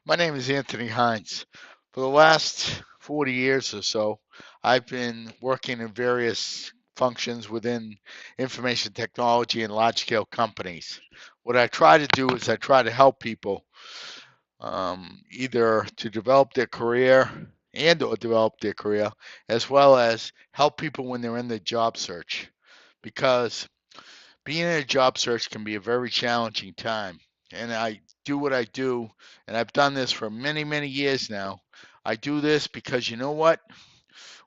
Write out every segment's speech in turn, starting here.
My name is Anthony Hines. For the last 40 years or so, I've been working in various functions within information technology and large scale companies. What I try to do is I try to help people either to develop their career and or develop their career, as well as help people when they're in the job search. Because being in a job search can be a very challenging time. And I do what I do, and I've done this for many, many years now. I do this because you know what?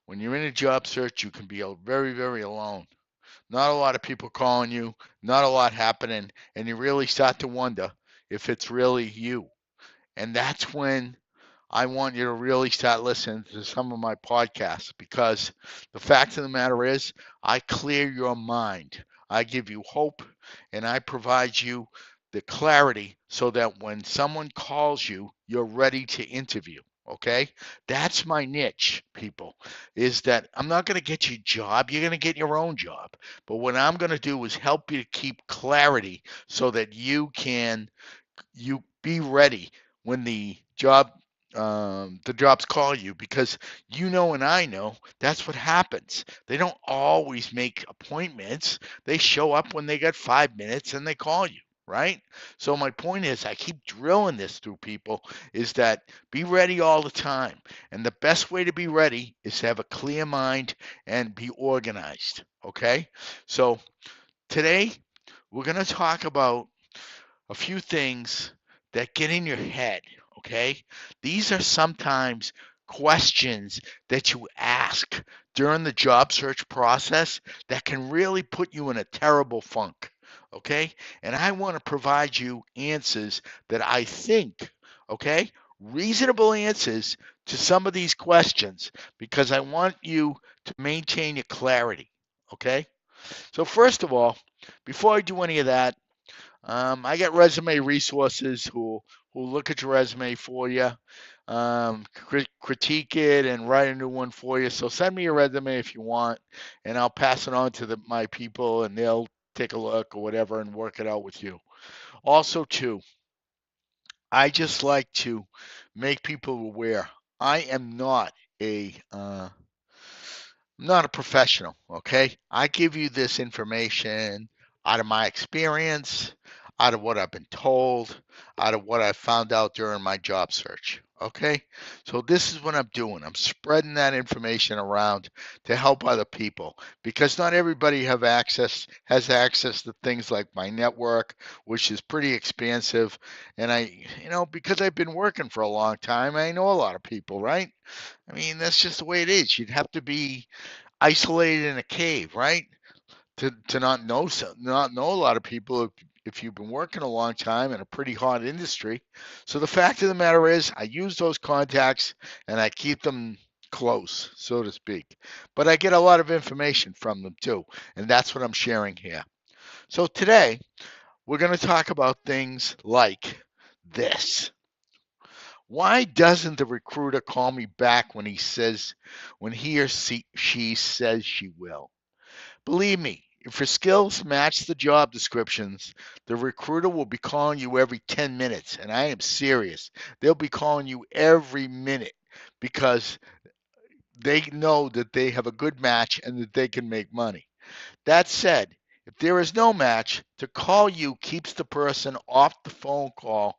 When you're in a job search, you can be very, very alone. Not a lot of people calling you, not a lot happening, and you really start to wonder if it's really you. And that's when I want you to really start listening to some of my podcasts because the fact of the matter is, I clear your mind. I give you hope and I provide you the clarity so that when someone calls you, you're ready to interview. Okay? That's my niche, people, is that I'm not going to get you a job. You're going to get your own job. But what I'm going to do is help you to keep clarity so that you be ready when the jobs call you because you know and I know that's what happens. They don't always make appointments. They show up when they got 5 minutes and they call you. Right? So my point is I keep drilling this through people is that be ready all the time. And the best way to be ready is to have a clear mind and be organized. Okay? So today we're going to talk about a few things that get in your head, okay? These are sometimes questions that you ask during the job search process that can really put you in a terrible funk, okay? And I want to provide you answers that I think, okay? Reasonable answers to some of these questions because I want you to maintain your clarity, okay? So, first of all, before I do any of that, I got resume resources who look at your resume for you, critique it, and write a new one for you. So send me your resume if you want, and I'll pass it on to my people, and they'll take a look or whatever and work it out with you. Also, too, I just like to make people aware. I am not a professional, okay? I give you this information out of my experience, out of what I've been told, out of what I found out during my job search, okay? So this is what I'm doing. I'm spreading that information around to help other people because not everybody has access to things like my network, which is pretty expansive, and because I've been working for a long time, I know a lot of people, right? I mean, that's just the way it is. You'd have to be isolated in a cave, right? To not know a lot of people if you've been working a long time in a pretty hot industry. So the fact of the matter is, I use those contacts and I keep them close, so to speak. But I get a lot of information from them too, and that's what I'm sharing here. So today we're going to talk about things like this. Why doesn't the recruiter call me back when he or she says she will? Believe me, if your skills match the job descriptions, the recruiter will be calling you every 10 minutes. And I am serious. They'll be calling you every minute because they know that they have a good match and that they can make money. That said, if there is no match, to call you keeps the person off the phone call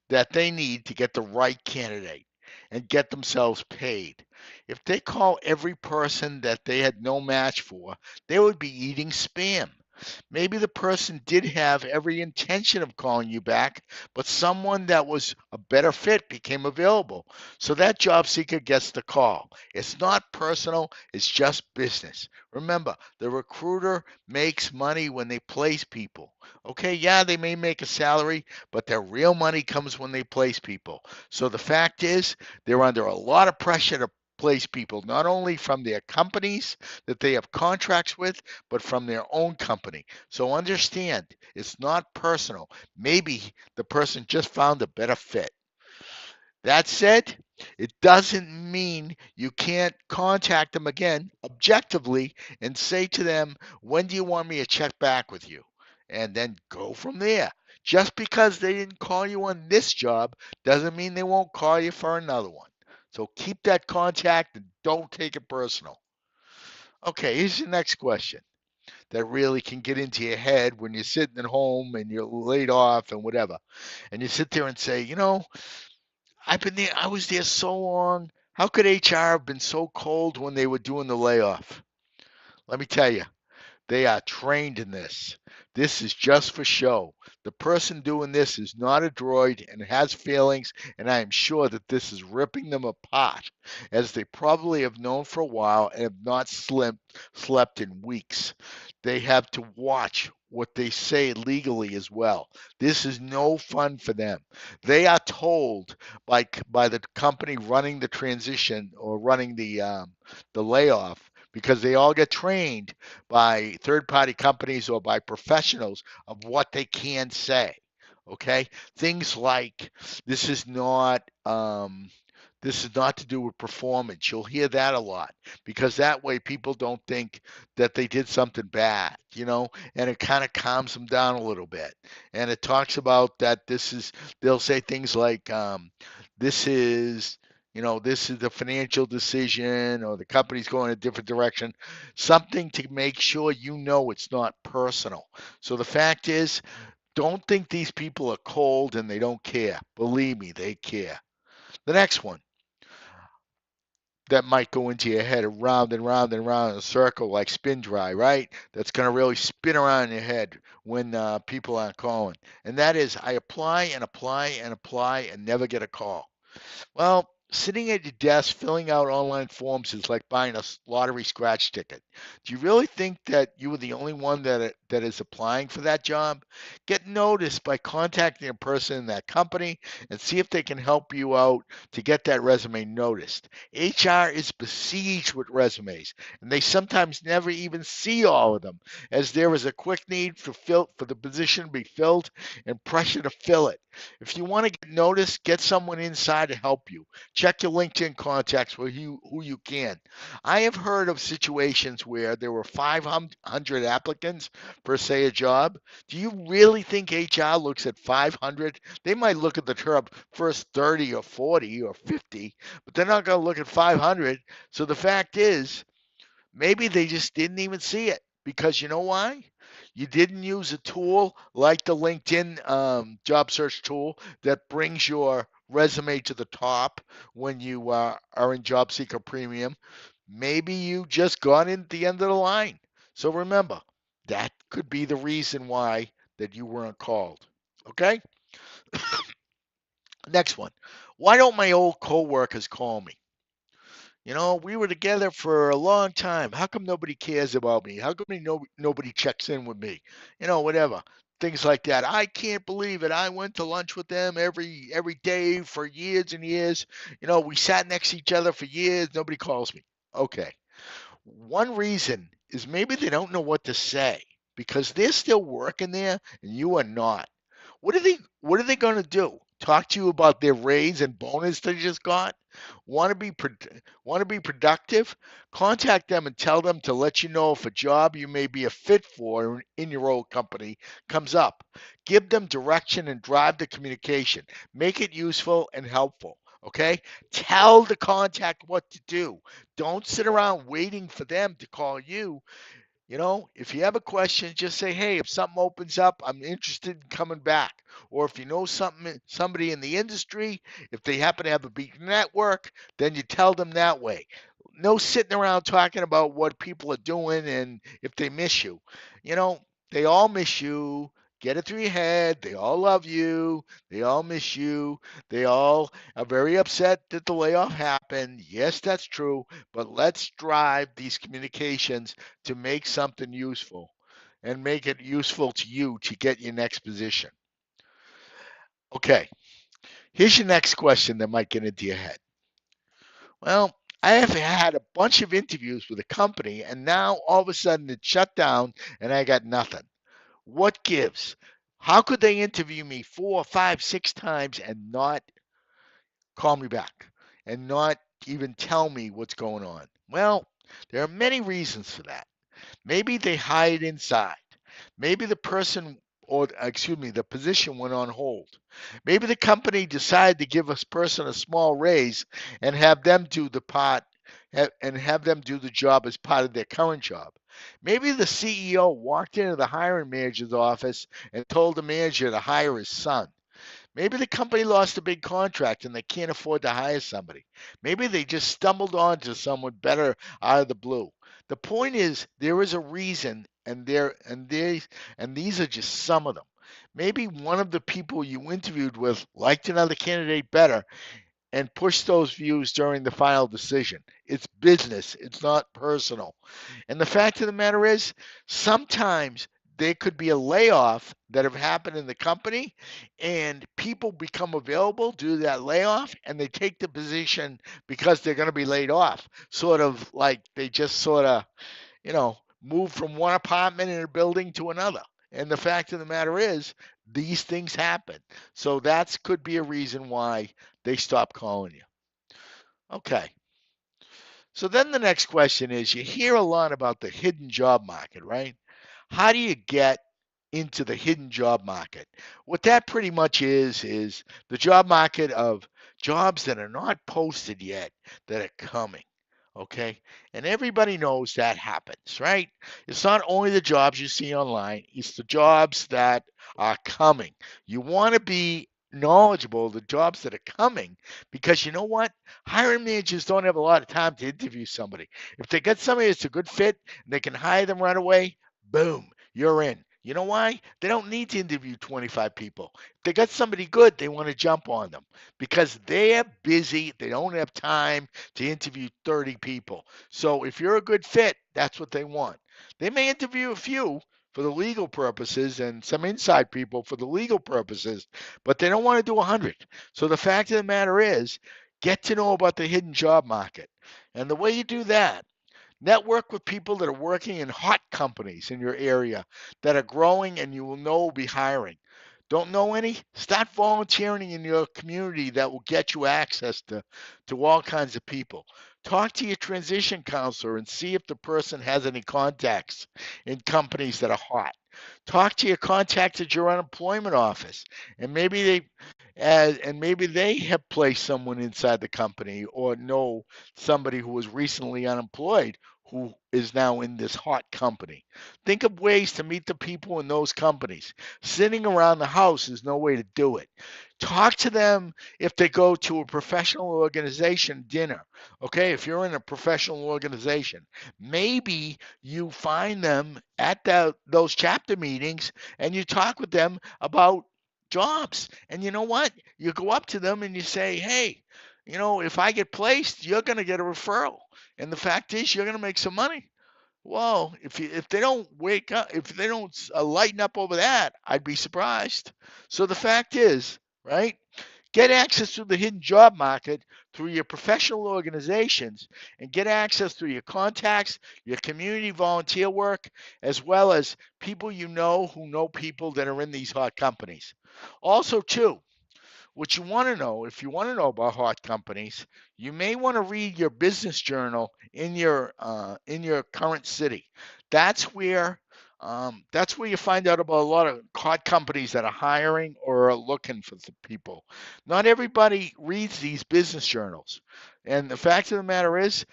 that they need to get the right candidate and get themselves paid. If they call every person that they had no match for, they would be eating spam. Maybe the person did have every intention of calling you back, but someone that was a better fit became available. So that job seeker gets the call. It's not personal, it's just business. Remember, the recruiter makes money when they place people. Okay, yeah, they may make a salary, but their real money comes when they place people. So the fact is, they're under a lot of pressure to place people, not only from their companies that they have contracts with, but from their own company. So understand, it's not personal. Maybe the person just found a better fit. That said, it doesn't mean you can't contact them again objectively and say to them, when do you want me to check back with you? And then go from there. Just because they didn't call you on this job doesn't mean they won't call you for another one. So keep that contact and don't take it personal. Okay, here's your next question that really can get into your head when you're sitting at home and you're laid off and whatever. And you sit there and say, I was there so long. How could HR have been so cold when they were doing the layoff? Let me tell you, they are trained in this. This is just for show. The person doing this is not a droid and has feelings, and I am sure that this is ripping them apart, as they probably have known for a while and have not slept in weeks. They have to watch what they say legally as well. This is no fun for them. They are told by the company running the transition or running the layoff, because they all get trained by third party companies or by professionals of what they can say. Okay, things like this is not this is not to do with performance. You'll hear that a lot, because that way people don't think that they did something bad, and it kind of calms them down a little bit. And it talks about that they'll say things like, this is, this is the financial decision, or the company's going a different direction, something to make sure it's not personal. So the fact is, don't think these people are cold and they don't care. Believe me, they care. The next one that might go into your head around and round and round in a circle like spin dry, right? That's going to really spin around in your head when people aren't calling. And that is, I apply and apply and apply and never get a call. Well, sitting at your desk filling out online forms is like buying a lottery scratch ticket. Do you really think that you were the only one that is applying for that job? Get noticed by contacting a person in that company and see if they can help you out to get that resume noticed. HR is besieged with resumes, and they sometimes never even see all of them, as there is a quick need for the position to be filled and pressure to fill it. If you want to get noticed, get someone inside to help you. Check your LinkedIn contacts with who you can. I have heard of situations where there were 500 applicants for, say, a job. Do you really think HR looks at 500? They might look at the first 30 or 40 or 50, but they're not going to look at 500. So the fact is, maybe they just didn't even see it, because you know why? You didn't use a tool like the LinkedIn job search tool that brings your resume to the top when you are in Job Seeker Premium. Maybe you just got in at the end of the line. So remember, that could be the reason why that you weren't called. Okay? Next one. Why don't my old coworkers call me? We were together for a long time. How come nobody cares about me? How come nobody checks in with me? Whatever. Things like that. I can't believe it. I went to lunch with them every day for years and years. We sat next to each other for years. Nobody calls me. Okay. One reason is maybe they don't know what to say, because they're still working there and you are not. What are they going to do? Talk to you about their raise and bonus they just got? Want to be want to be productive? Contact them and tell them to let you know if a job you may be a fit for in your old company comes up. Give them direction and drive the communication. Make it useful and helpful. Okay? Tell the contact what to do. Don't sit around waiting for them to call you. If you have a question, just say, "Hey, if something opens up, I'm interested in coming back." Or if you know somebody in the industry, if they happen to have a big network, then you tell them that way. No sitting around talking about what people are doing and if they miss you. You know, they all miss you. Get it through your head. They all love you. They all miss you. They all are very upset that the layoff happened. Yes, that's true. But let's drive these communications to make something useful and make it useful to you to get your next position. Okay, here's your next question that might get into your head. Well, I have had a bunch of interviews with a company, and now all of a sudden it's shut down and I got nothing. What gives? How could they interview me 4, 5, 6 times and not call me back and not even tell me what's going on? Well, there are many reasons for that. Maybe they hide inside. Maybe the person or excuse me, the position went on hold. Maybe the company decided to give a person a small raise and have them do the part and have them do the job as part of their current job. Maybe the CEO walked into the hiring manager's office and told the manager to hire his son. Maybe the company lost a big contract and they can't afford to hire somebody. Maybe they just stumbled onto someone better out of the blue. The point is there is a reason and these are just some of them. Maybe one of the people you interviewed with liked another candidate better and push those views during the final decision. It's business, it's not personal. And the fact of the matter is, sometimes there could be a layoff that have happened in the company and people become available due to that layoff and they take the position because they're going to be laid off. Sort of like they just sort of, move from one apartment in a building to another. And the fact of the matter is, these things happen. So that could be a reason why they stop calling you. Okay. So then the next question is you hear a lot about the hidden job market, right? How do you get into the hidden job market? What that pretty much is the job market of jobs that are not posted yet that are coming. Okay. And everybody knows that happens, right? It's not only the jobs you see online, it's the jobs that are coming. You want to be knowledgeable of the jobs that are coming because you know what? Hiring managers don't have a lot of time to interview somebody. If they get somebody that's a good fit and they can hire them right away, boom, you're in. You know why? They don't need to interview 25 people. If they got somebody good, they want to jump on them because they're busy. They don't have time to interview 30 people. So if you're a good fit, that's what they want. They may interview a few for the legal purposes and some inside people for the legal purposes, but they don't want to do 100. So the fact of the matter is, get to know about the hidden job market. And the way you do that, network with people that are working in hot companies in your area that are growing and you will know will be hiring. Don't know any? Start volunteering in your community that will get you access to all kinds of people. Talk to your transition counselor and see if the person has any contacts in companies that are hot. Talk to your contacts at your unemployment office, and maybe they have placed someone inside the company or know somebody who was recently unemployed who is now in this hot company. Think of ways to meet the people in those companies. Sitting around the house is no way to do it. Talk to them if they go to a professional organization dinner. Okay, if you're in a professional organization, maybe you find them at those chapter meetings and you talk with them about jobs. And you know what? You go up to them and you say, hey, if I get placed, you're going to get a referral. And the fact is, you're going to make some money. Well, if they don't wake up, if they don't lighten up over that, I'd be surprised. So the fact is, right? Get access to the hidden job market through your professional organizations and get access through your contacts, your community volunteer work, as well as people you know who know people that are in these hot companies. Also, too, what you want to know, if you want to know about hot companies, you may want to read your business journal in your current city. That's where you find out about a lot of hot companies that are hiring or are looking for the people. Not everybody reads these business journals, and the fact of the matter is.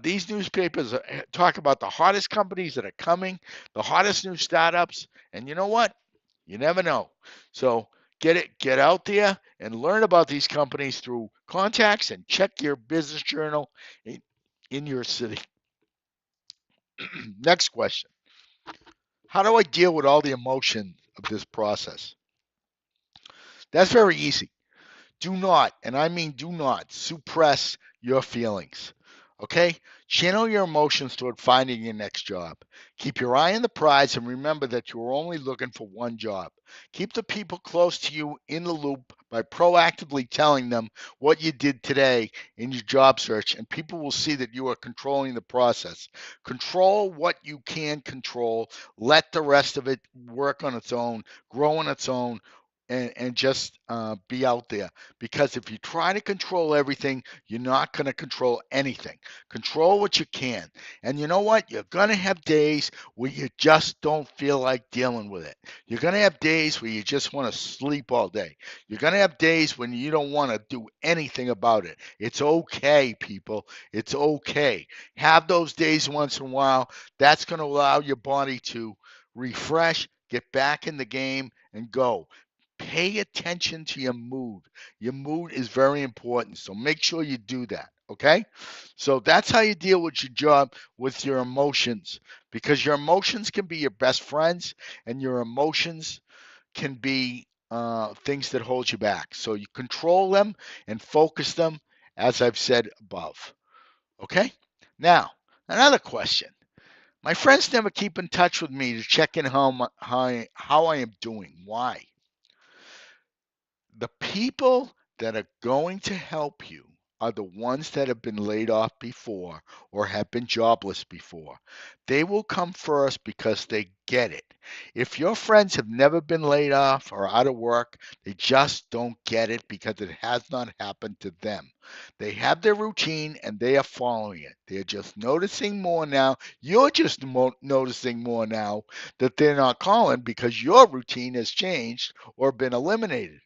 These newspapers talk about the hottest companies that are coming, the hottest new startups, and you know what? You never know. So get out there and learn about these companies through contacts and check your business journal in your city. Next question. How do I deal with all the emotion of this process? That's very easy. Do not, and I mean do not, suppress your feelings. Okay? Channel your emotions toward finding your next job. Keep your eye on the prize and remember that you are only looking for one job. Keep the people close to you in the loop by proactively telling them what you did today in your job search, and people will see that you are controlling the process. Control what you can control. Let the rest of it work on its own, grow on its own. and just be out there. Because if you try to control everything, you're not going to control anything. Control what you can. And you know what? You're going to have days where you just don't feel like dealing with it. You're going to have days where you just want to sleep all day. You're going to have days when you don't want to do anything about it. It's okay, people. It's okay. Have those days once in a while. That's going to allow your body to refresh, get back in the game, and go. Pay attention to your mood. Your mood is very important. So make sure you do that. Okay. So that's how you deal with your job, with your emotions, because your emotions can be your best friends and your emotions can be things that hold you back. So you control them and focus them, as I've said above. Okay. Now, another question. My friends never keep in touch with me to check in how I am doing. Why? The people that are going to help you are the ones that have been laid off before or have been jobless before. They will come first because they get it. If your friends have never been laid off or out of work, they just don't get it because it has not happened to them. They have their routine and they are following it. They're just noticing more now. You're just noticing more now that they're not calling because your routine has changed or been eliminated.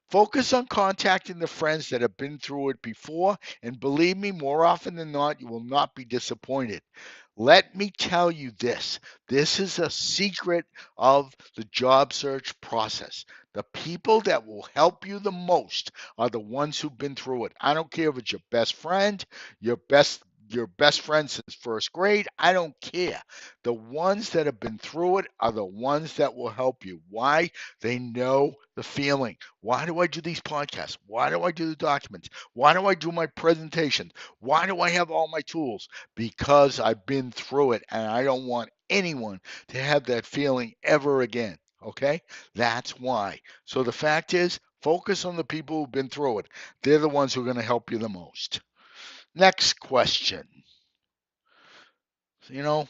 Focus on contacting the friends that have been through it before, and believe me, more often than not, you will not be disappointed. Let me tell you this. This is a secret of the job search process. The people that will help you the most are the ones who've been through it. I don't care if it's your best friend, your best friend since first grade. I don't care. The ones that have been through it are the ones that will help you. Why? They know the feeling. Why do I do these podcasts? Why do I do the documents? Why do I do my presentations? Why do I have all my tools? Because I've been through it and I don't want anyone to have that feeling ever again. Okay? That's why. So the fact is, focus on the people who've been through it. They're the ones who are going to help you the most. Next question. You know,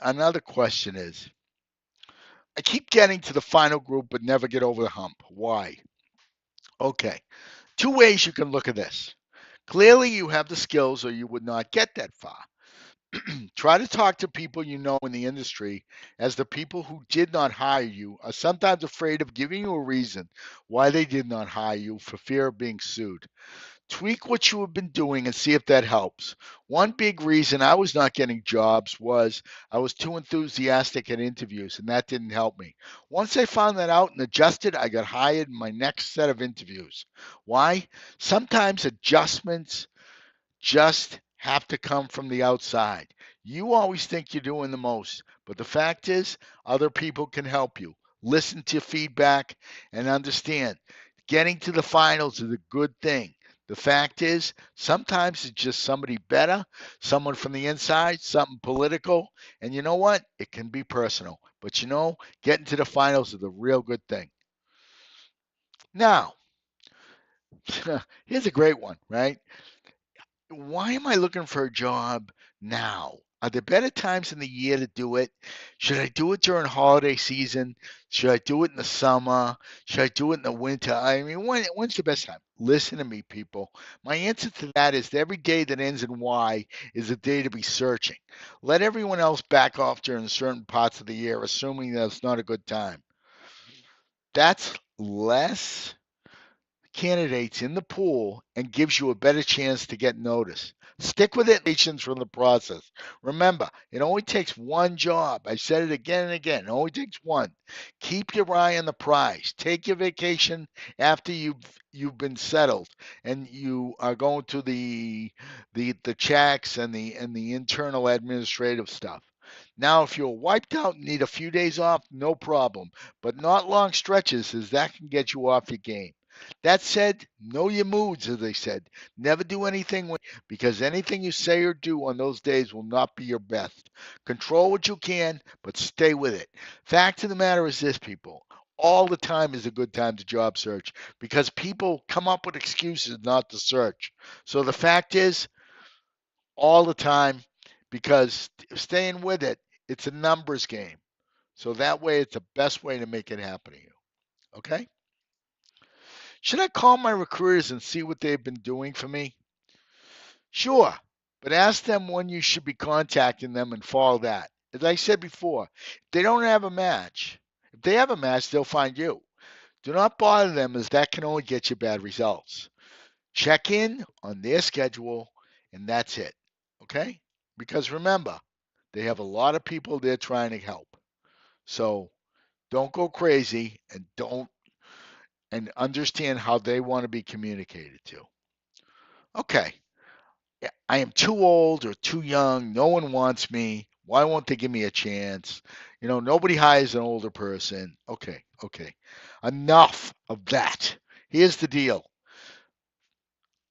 another question is, I keep getting to the final group but never get over the hump. Why? Okay. Two ways you can look at this. Clearly, you have the skills or you would not get that far. Try to talk to people you know in the industry, as the people who did not hire you are sometimes afraid of giving you a reason why they did not hire you for fear of being sued. Tweak what you have been doing and see if that helps. One big reason I was not getting jobs was I was too enthusiastic at interviews, and that didn't help me. Once I found that out and adjusted, I got hired in my next set of interviews. Why? Sometimes adjustments just have to come from the outside. You always think you're doing the most, but the fact is, other people can help you. Listen to feedback and understand. Getting to the finals is a good thing. The fact is, sometimes it's just somebody better, someone from the inside, something political, and you know what? It can be personal. But getting to the finals is a real good thing. Now, here's a great one, right? Why am I looking for a job now? Are there better times in the year to do it? Should I do it during holiday season? Should I do it in the summer? Should I do it in the winter? I mean, when's the best time? Listen to me, people. My answer to that is every day that ends in Y is a day to be searching. Let everyone else back off during certain parts of the year, assuming that it's not a good time. That's less candidates in the pool and gives you a better chance to get noticed. Stick with it, patience from the process. Remember, it only takes one job. I said it again and again. It only takes one. Keep your eye on the prize. Take your vacation after you've been settled and you are going to the checks and the internal administrative stuff. Now, if you're wiped out and need a few days off, no problem, but not long stretches, as that can get you off your game. That said, know your moods, as they said. Never do anything because anything you say or do on those days will not be your best. Control what you can, but stay with it. Fact of the matter is this, people. All the time is a good time to job search because people come up with excuses not to search. So the fact is, all the time, because staying with it, it's a numbers game. So that way, it's the best way to make it happen to you. Okay? Should I call my recruiters and see what they've been doing for me? Sure, but ask them when you should be contacting them and follow that. As I said before, if they don't have a match, if they have a match, they'll find you. Do not bother them as that can only get you bad results. Check in on their schedule and that's it. Okay? Because remember, they have a lot of people they're trying to help. So don't go crazy and understand how they want to be communicated to. Okay. Yeah, I am too old or too young. No one wants me. Why won't they give me a chance? Nobody hires an older person. Okay, okay. Enough of that. Here's the deal.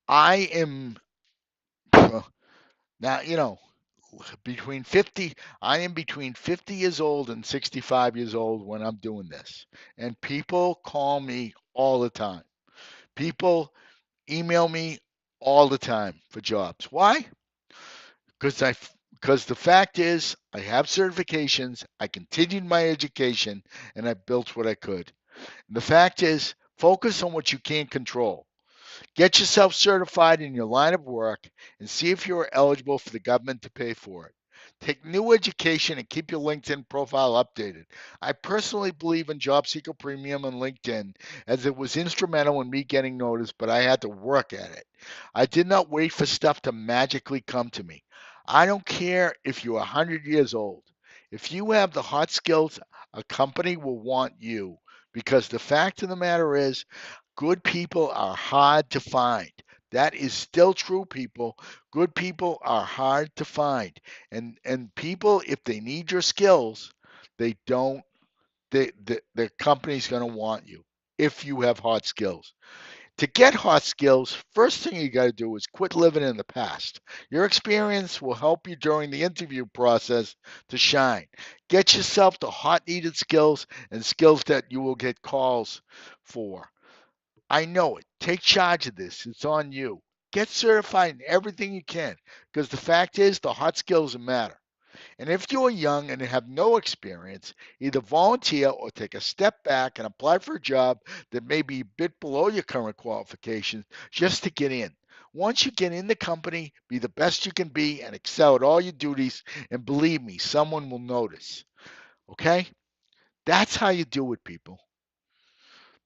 I am now, between 50, I am between 50 years old and 65 years old when I'm doing this. And people call me all the time. People email me all the time for jobs. Why? Because because the fact is I have certifications, I continued my education, and I built what I could. And the fact is, focus on what you can't control. Get yourself certified in your line of work and see if you are eligible for the government to pay for it. Take new education and keep your LinkedIn profile updated. I personally believe in Job Seeker Premium on LinkedIn as it was instrumental in me getting noticed, but I had to work at it. I did not wait for stuff to magically come to me. I don't care if you're 100 years old. If you have the hot skills, a company will want you because the fact of the matter is, good people are hard to find. That is still true, people. Good people are hard to find. And people, if they need your skills, they don't the company's going to want you if you have hard skills. To get hard skills, first thing you got to do is quit living in the past. Your experience will help you during the interview process to shine. Get yourself the hot needed skills and skills that you will get calls for. I know it. Take charge of this. It's on you. Get certified in everything you can because the fact is the hot skills matter. And if you are young and have no experience, either volunteer or take a step back and apply for a job that may be a bit below your current qualifications just to get in. Once you get in the company, be the best you can be and excel at all your duties. And believe me, someone will notice. Okay? That's how you do it, people.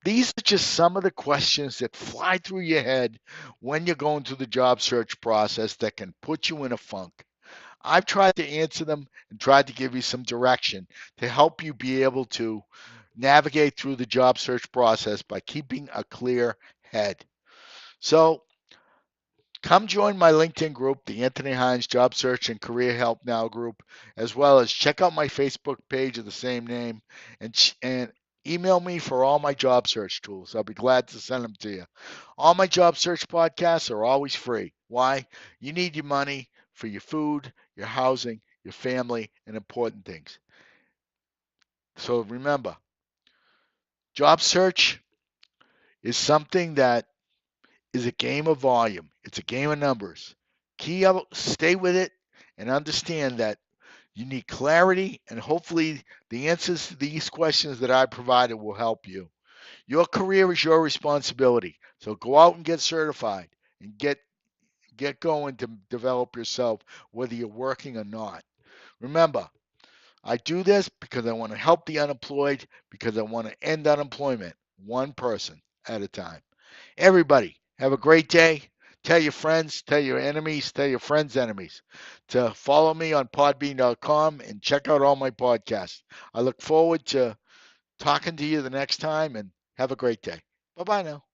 These are just some of the questions that fly through your head when you're going through the job search process that can put you in a funk. I've tried to answer them and tried to give you some direction to help you be able to navigate through the job search process by keeping a clear head. So, come join my LinkedIn group, the Anthony Hines Job Search and Career Help Now group, as well as check out my Facebook page of the same name and email me for all my job search tools. I'll be glad to send them to you. All my job search podcasts are always free. Why? You need your money for your food, your housing, your family, and important things. So remember, job search is something that is a game of volume. It's a game of numbers. Stay with it and understand that you need clarity and hopefully the answers to these questions that I provided will help you. Your career is your responsibility. So go out and get certified and get going to develop yourself whether you're working or not. Remember, I do this because I want to help the unemployed because I want to end unemployment one person at a time. Everybody, have a great day. Tell your friends, tell your enemies, tell your friends' enemies to follow me on podbean.com and check out all my podcasts. I look forward to talking to you the next time and have a great day. Bye bye now.